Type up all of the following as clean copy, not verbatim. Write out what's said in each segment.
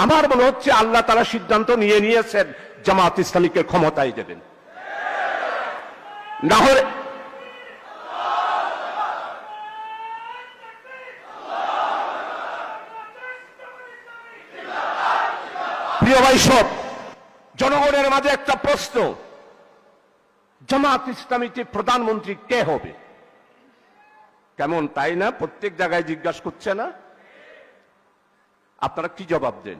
আমার মনে হচ্ছে আল্লাহ তাআলা সিদ্ধান্ত নিয়েছেন জামাত ইসলামীকে ক্ষমতায় দেবেন। না হলে প্রিয় ভাই সব জনগণের মাঝে একটা প্রশ্ন, জামাত ইসলামীতে প্রধানমন্ত্রী কে হবে? কেমন তাই না? প্রত্যেক জায়গায় জিজ্ঞাসা করছে না? আপনারা কি জবাব দেন?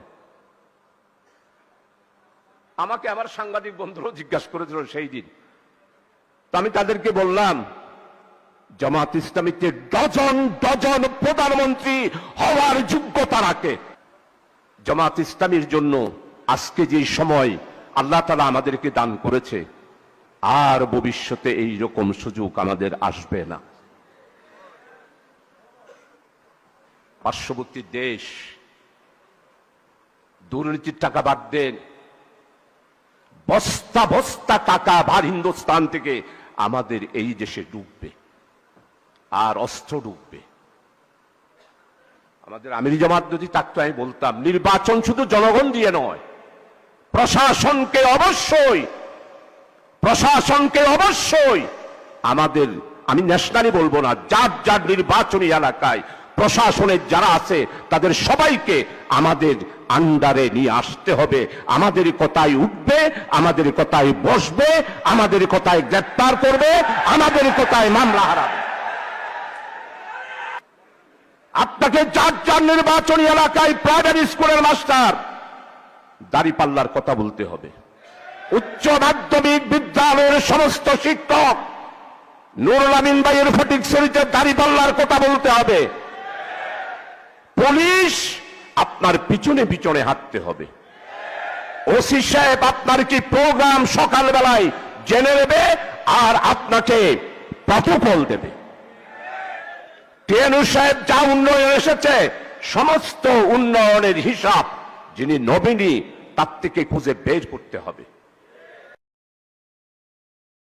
আমাকে আমার সাংবাদিক বন্ধুরাও জিজ্ঞাসা করেছিল সেই দিন, তো আমি তাদেরকে বললাম জামাত ইসলামীতে ডজন ডজন প্রধানমন্ত্রী হওয়ার যোগ্যতা রাখে। জামাত ইসলামীর জন্য আজকে যে সময় আল্লাহ তাআলা আমাদেরকে দান করেছে, আর ভবিষ্যতে এই রকম সুযোগ আমাদের আসবে না। পার্শ্ববর্তী দেশ দুর্নীতির টাকা বাদ দেন, বস্তা বস্তা টাকা ভার হিন্দুস্তান থেকে আমাদের এই দেশে ঢুকবে, আর অস্ত্র ঢুকবে। আমাদের আমিরি জামাত যদি থাকতো, আমি বলতাম নির্বাচন শুধু জনগণ দিয়ে নয়, প্রশাসনকে অবশ্যই আমাদের, আমি ন্যাশনালি বলবো না, যার যার নির্বাচনী এলাকায় প্রশাসনের যারা আছে তাদের সবাইকে আমাদের আন্ডারে নিয়ে আসতে হবে। আমাদের কথায় উঠবে, আমাদের কথায় বসবে, আমাদের কথায় গ্রেফতার করবে, আমাদের কথায় মামলা হারাবে। আপনাকে যার যার নির্বাচনী এলাকায় প্রাইভেট স্কুলের মাস্টার দাঁড়িপাল্লার কথা বলতে হবে। উচ্চ মাধ্যমিক বিদ্যালয়ের সমস্ত শিক্ষক নুরুল আমিন ভাইয়ের ফটিক শরীফে দাঁড়িপাল্লার কথা বলতে হবে। পুলিশ আপনার পিছনে পিছনে হাঁটতে হবে। ওসি সাহেব আপনার কি প্রোগ্রাম সকালবেলায় জেনে নেবে আর আপনাকে প্রটোকল দেবে। টিএনু সাহেব যা উন্নয়ন এসেছে, সমস্ত উন্নয়নের হিসাব যিনি নবীনী তার থেকে খুঁজে বের করতে হবে।